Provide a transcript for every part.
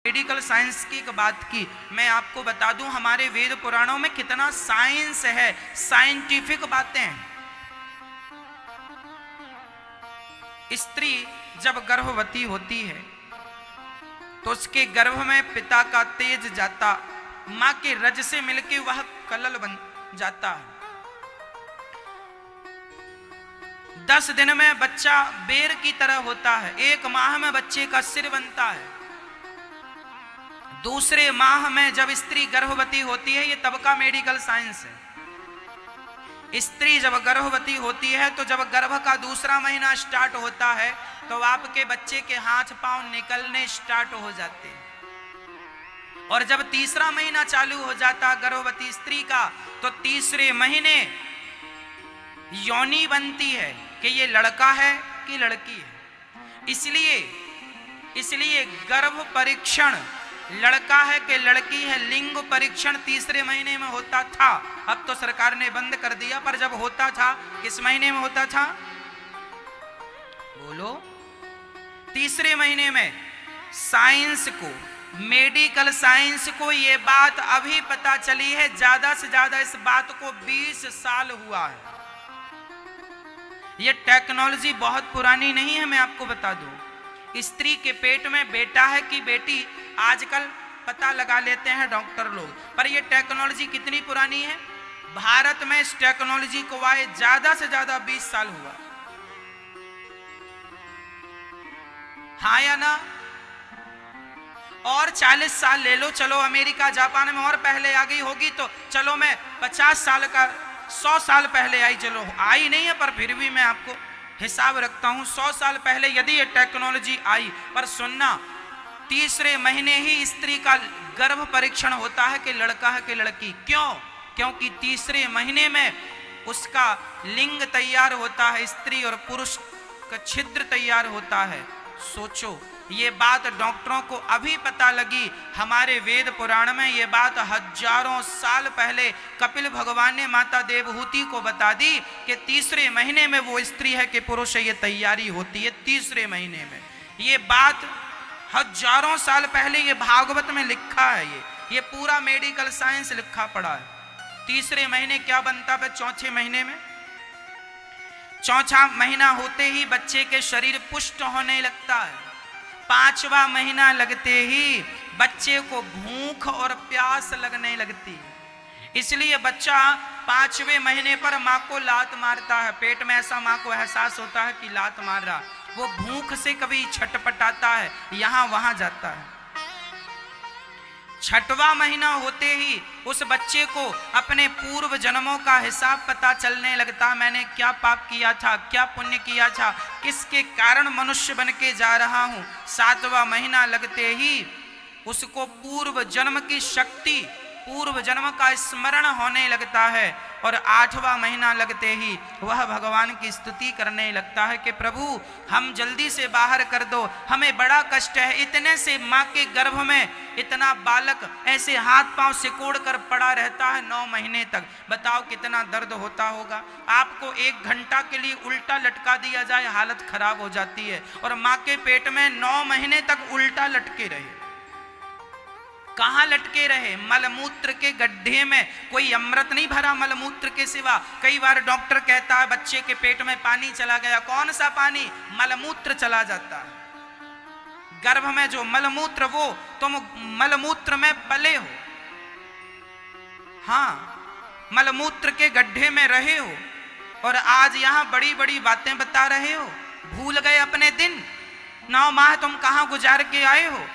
Medical science की एक बात की, मैं आपको बता दूं हमारे वेद पुराणों में कितना साइंस है, साइंटिफिक बातें हैं। स्त्री जब गर्भवती होती है तो उसके गर्भ में पिता का तेज जाता, मां के रज से मिलके वह कलल बन जाता है। 10 दिन में बच्चा बेर की तरह होता है, 1 माह में बच्चे का सिर बनता है। दूसरे माह में जब स्त्री गर्भवती होती है, ये तब का मेडिकल साइंस है। स्त्री जब गर्भवती होती है तो जब गर्भ का दूसरा महीना स्टार्ट होता है तो आपके बच्चे के हाथ पांव निकलने स्टार्ट हो जाते हैं। और जब तीसरा महीना चालू हो जाता गर्भवती स्त्री का तो तीसरे महीने योनि बनती है कि ये लड़का है कि लड़की है। इसलिए गर्भ परीक्षण लड़का है कि लड़की है, लिंग परीक्षण तीसरे महीने में होता था। अब तो सरकार ने बंद कर दिया, पर जब होता था किस महीने में होता था? बोलो। तीसरे महीने में। साइंस को, मेडिकल साइंस को ये बात अभी पता चली है, ज्यादा से ज्यादा इस बात को 20 साल हुआ है। ये टेक्नोलॉजी बहुत पुरानी नहीं है, मैं आपको बता दूं। स्त्री के पेट में बेटा है कि बेटी आजकल पता लगा लेते हैं डॉक्टर लोग, पर ये टेक्नोलॉजी कितनी पुरानी है? भारत में इस टेक्नोलॉजी को आए ज्यादा से ज्यादा 20 साल हुआ। हाँ या ना? और 40 साल ले लो, चलो अमेरिका जापान में और पहले आ गई होगी, तो चलो मैं 50 साल का 100 साल पहले आई, चलो आई नहीं है पर फिर भी मैं आपको हिसाब रखता हूं 100 साल पहले यदि ये टेक्नोलॉजी आई। पर सुनना, तीसरे महीने ही स्त्री का गर्भ परीक्षण होता है कि लड़का है कि लड़की। क्यों? क्योंकि तीसरे महीने में उसका लिंग तैयार होता है, स्त्री और पुरुष का छिद्र तैयार होता है। सोचो, ये बात डॉक्टरों को अभी पता लगी। हमारे वेद पुराण में ये बात हजारों साल पहले कपिल भगवान ने माता देवहूति को बता दी कि तीसरे महीने में वो स्त्री है कि पुरुष है, ये तैयारी होती है तीसरे महीने में। ये बात हजारों साल पहले ये भागवत में लिखा है, ये पूरा मेडिकल साइंस लिखा पड़ा है। तीसरे महीने क्या बनता है? चौथे महीने में, चौथा महीना होते ही बच्चे के शरीर पुष्ट होने लगता है। 5वां महीना लगते ही बच्चे को भूख और प्यास लगने लगती है। इसलिए बच्चा 5वें महीने पर माँ को लात मारता है। पेट में ऐसा माँ को एहसास होता है कि लात मार रहा, वो भूख से कभी छटपटाता है, यहां वहां जाता है। 6वां महीना होते ही उस बच्चे को अपने पूर्व जन्मों का हिसाब पता चलने लगता। मैंने क्या पाप किया था, क्या पुण्य किया था, किसके कारण मनुष्य बन के जा रहा हूं। 7वां महीना लगते ही उसको पूर्व जन्म की शक्ति, पूर्व जन्म का स्मरण होने लगता है। और 8वां महीना लगते ही वह भगवान की स्तुति करने लगता है कि प्रभु हम जल्दी से बाहर कर दो, हमें बड़ा कष्ट है। इतने से माँ के गर्भ में इतना बालक ऐसे हाथ पांव सिकोड़ कर पड़ा रहता है 9 महीने तक। बताओ कितना दर्द होता होगा। आपको 1 घंटा के लिए उल्टा लटका दिया जाए, हालत खराब हो जाती है। और माँ के पेट में 9 महीने तक उल्टा लटके रहे। कहां लटके रहे? मलमूत्र के गड्ढे में। कोई अमृत नहीं भरा मलमूत्र के सिवा। कई बार डॉक्टर कहता है बच्चे के पेट में पानी चला गया। कौन सा पानी? मलमूत्र चला जाता है। गर्भ में जो मलमूत्र, वो तुम मलमूत्र में पले हो, हाँ मलमूत्र के गड्ढे में रहे हो, और आज यहां बड़ी बड़ी बातें बता रहे हो। भूल गए अपने दिन। 9 माह तुम कहां गुजार के आए हो,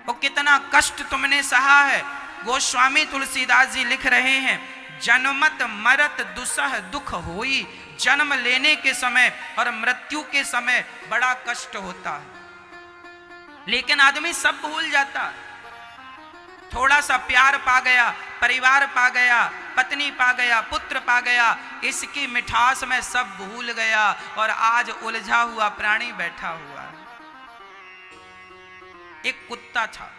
और कितना कष्ट तुमने सहा है। गोस्वामी तुलसीदास जी लिख रहे हैं, जन्मत मरत दुसह दुख होई। जन्म लेने के समय और मृत्यु के समय बड़ा कष्ट होता है, लेकिन आदमी सब भूल जाता है। थोड़ा सा प्यार पा गया, परिवार पा गया, पत्नी पा गया, पुत्र पा गया, इसकी मिठास में सब भूल गया, और आज उलझा हुआ प्राणी बैठा हुआ है। एक कुत्ता था,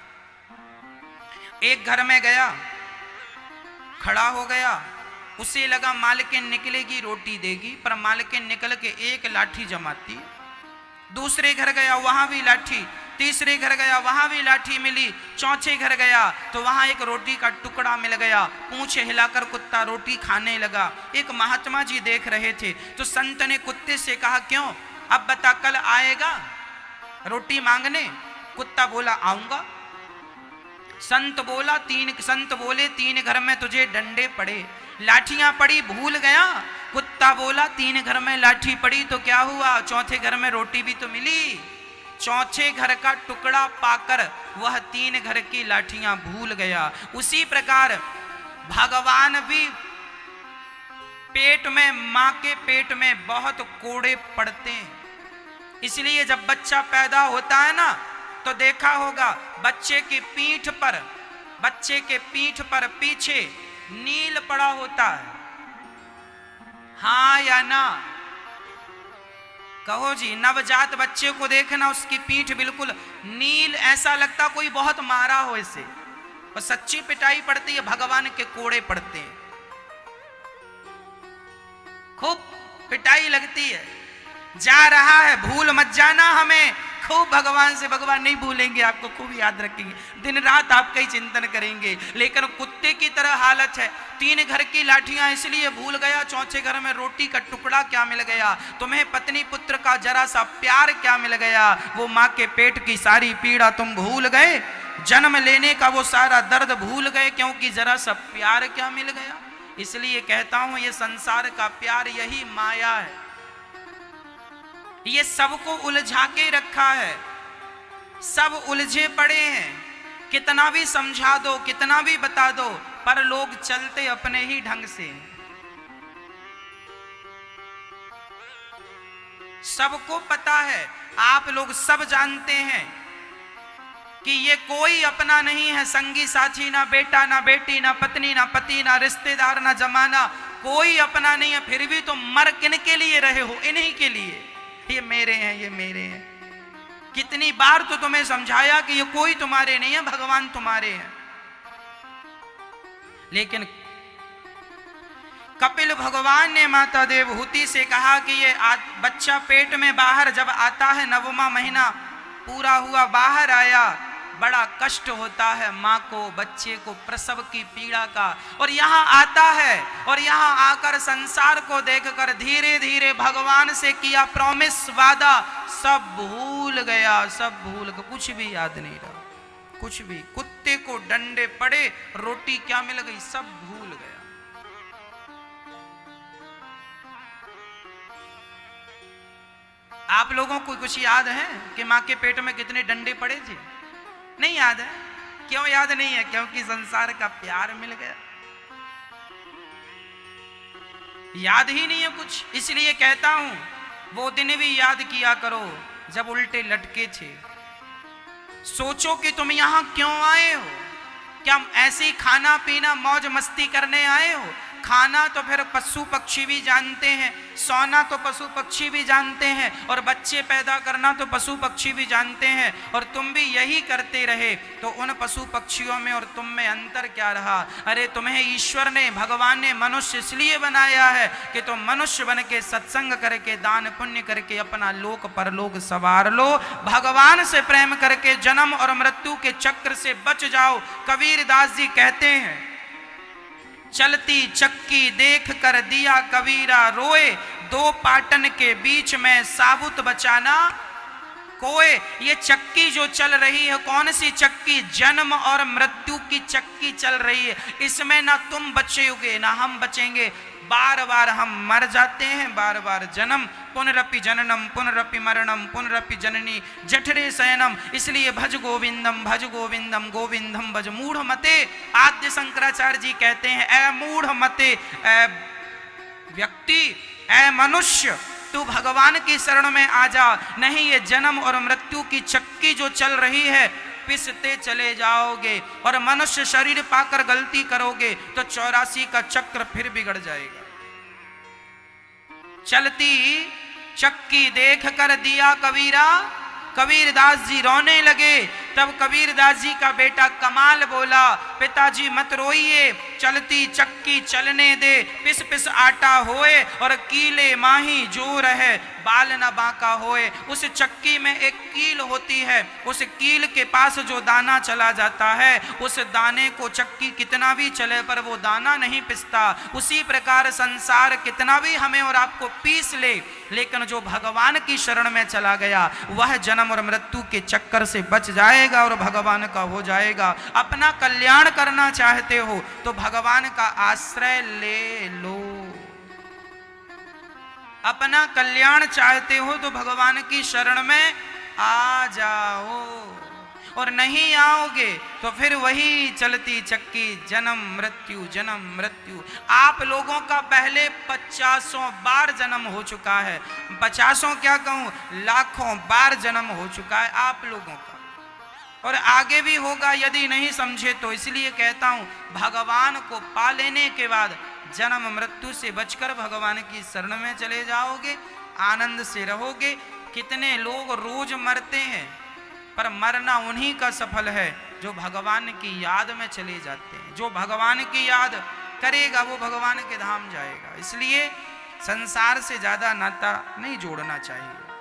एक घर में गया, खड़ा हो गया। उसे लगा मालकिन निकलेगी रोटी देगी, पर मालकिन निकल के एक लाठी जमाती। दूसरे घर गया, वहां भी लाठी। तीसरे घर गया, वहां भी लाठी मिली। चौथे घर गया तो वहां एक रोटी का टुकड़ा मिल गया। पूंछ हिलाकर कुत्ता रोटी खाने लगा। एक महात्मा जी देख रहे थे तो संत ने कुत्ते से कहा, क्यों, अब बता कल आएगा रोटी मांगने? कुत्ता बोला, आऊंगा। संत बोले, 3 घर में तुझे डंडे पड़े, लाठियां पड़ी, भूल गया? कुत्ता बोला, 3 घर में लाठी पड़ी तो क्या हुआ, चौथे घर में रोटी भी तो मिली। चौथे घर का टुकड़ा पाकर वह 3 घर की लाठियां भूल गया। उसी प्रकार भगवान भी पेट में, मां के पेट में बहुत कोड़े पड़ते हैं। इसलिए जब बच्चा पैदा होता है ना, तो देखा होगा बच्चे की पीठ पर पीछे नील पड़ा होता है, हाँ या ना? कहो जी। नवजात बच्चे को देखना, उसकी पीठ बिल्कुल नील, ऐसा लगता कोई बहुत मारा हो इसे। और सच्ची पिटाई पड़ती है, भगवान के कोड़े पड़ते हैं, खूब पिटाई लगती है। जा रहा है, भूल मत जाना हमें, खूब भगवान से, भगवान नहीं भूलेंगे आपको, खूब याद रखेंगे, दिन रात आपका ही चिंतन करेंगे। लेकिन कुत्ते की तरह हालत है। 3 घर की लाठियां इसलिए भूल गया, चौथे घर में रोटी का टुकड़ा क्या मिल गया? तुम्हें पत्नी पुत्र का जरा सा प्यार क्या मिल गया? वो माँ के पेट की सारी पीड़ा तुम भूल गए, जन्म लेने का वो सारा दर्द भूल गए, क्योंकि जरा सा प्यार क्या मिल गया। इसलिए कहता हूं ये संसार का प्यार, यही माया है, ये सबको उलझा के रखा है। सब उलझे पड़े हैं, कितना भी समझा दो, कितना भी बता दो, पर लोग चलते अपने ही ढंग से। सबको पता है, आप लोग सब जानते हैं कि ये कोई अपना नहीं है, संगी साथी, ना बेटा ना बेटी, ना पत्नी ना पति, ना रिश्तेदार, ना जमाना, कोई अपना नहीं है। फिर भी तुम मर किन के लिए रहे हो? इन्हीं के लिए। ये मेरे हैं, ये मेरे हैं। कितनी बार तो तुम्हें समझाया कि ये कोई तुम्हारे नहीं है, भगवान तुम्हारे हैं। लेकिन कपिल भगवान ने माता देवहूति से कहा कि ये बच्चा पेट में बाहर जब आता है, 9वां महीना पूरा हुआ, बाहर आया, बड़ा कष्ट होता है माँ को, बच्चे को, प्रसव की पीड़ा का। और यहाँ आता है और यहाँ आकर संसार को देखकर धीरे धीरे भगवान से किया प्रॉमिस, वादा, सब भूल गया, सब भूल गया, कुछ भी याद नहीं रहा, कुछ भी। कुत्ते को डंडे पड़े, रोटी क्या मिल गई, सब भूल गया। आप लोगों को कुछ याद है कि माँ के पेट में कितने डंडे पड़े थे? नहीं याद है। क्यों याद नहीं है? क्योंकि संसार का प्यार मिल गया, याद ही नहीं है कुछ। इसलिए कहता हूं वो दिन भी याद किया करो जब उल्टे लटके थे। सोचो कि तुम यहां क्यों आए हो? क्या ऐसे ही खाना पीना मौज मस्ती करने आए हो? खाना तो फिर पशु पक्षी भी जानते हैं, सोना तो पशु पक्षी भी जानते हैं, और बच्चे पैदा करना तो पशु पक्षी भी जानते हैं। और तुम भी यही करते रहे, तो उन पशु पक्षियों में और तुम में अंतर क्या रहा? अरे तुम्हें ईश्वर ने, भगवान ने मनुष्य इसलिए बनाया है कि तुम मनुष्य बन के सत्संग करके, दान पुण्य करके अपना लोक परलोक सवार लो, भगवान से प्रेम करके जन्म और मृत्यु के चक्र से बच जाओ। कबीरदास जी कहते हैं, चलती चक्की देख कर दिया कबीरा रोए, 2 पाटन के बीच में साबुत बचाना कोए। ये चक्की जो चल रही है, कौन सी चक्की? जन्म और मृत्यु की चक्की चल रही है। इसमें ना तुम बचोगे ना हम बचेंगे। बार बार हम मर जाते हैं, बार बार जन्म, पुनरपि जननम पुनरपि मरणम पुनरपि जननी जठरे शयनम। इसलिए भज गोविंदम गोविंदम भज मूढ़ मते। आद्य शंकराचार्य जी कहते हैं, ऐ मूढ़ मते, ऐ व्यक्ति, ऐ मनुष्य, तू भगवान की शरण में आ जा, नहीं ये जन्म और मृत्यु की चक्की जो चल रही है पिसते चले जाओगे, और मनुष्य शरीर पाकर गलती करोगे तो 84 का चक्र फिर बिगड़ जाएगा। चलती चक्की देख कर दिया कबीरा, कबीरदास जी रोने लगे तब कबीरदास जी का बेटा कमाल बोला, पिताजी मत रोइए, चलती चक्की चलने दे, पिस पिस आटा होए और कीले माही जो रहे, बाल न बांका होए। उस चक्की में एक कील होती है, उस कील के पास जो दाना चला जाता है, उस दाने को चक्की कितना भी चले पर वो दाना नहीं पिसता। उसी प्रकार संसार कितना भी हमें और आपको पीस ले, लेकिन जो भगवान की शरण में चला गया वह जन्म और मृत्यु के चक्कर से बच जाएगा और भगवान का हो जाएगा। अपना कल्याण करना चाहते हो तो भगवान का आश्रय ले लो, अपना कल्याण चाहते हो तो भगवान की शरण में आ जाओ, और नहीं आओगे तो फिर वही चलती चक्की, जन्म मृत्यु। आप लोगों का पहले 50 बार जन्म हो चुका है, 50 क्या कहूं, लाखों बार जन्म हो चुका है आप लोगों का, और आगे भी होगा यदि नहीं समझे तो। इसलिए कहता हूं भगवान को पा लेने के बाद जन्म मृत्यु से बचकर भगवान की शरण में चले जाओगे, आनंद से रहोगे। कितने लोग रोज मरते हैं पर मरना उन्हीं का सफल है जो भगवान की याद में चले जाते हैं। जो भगवान की याद करेगा वो भगवान के धाम जाएगा। इसलिए संसार से ज्यादा नाता नहीं जोड़ना चाहिए।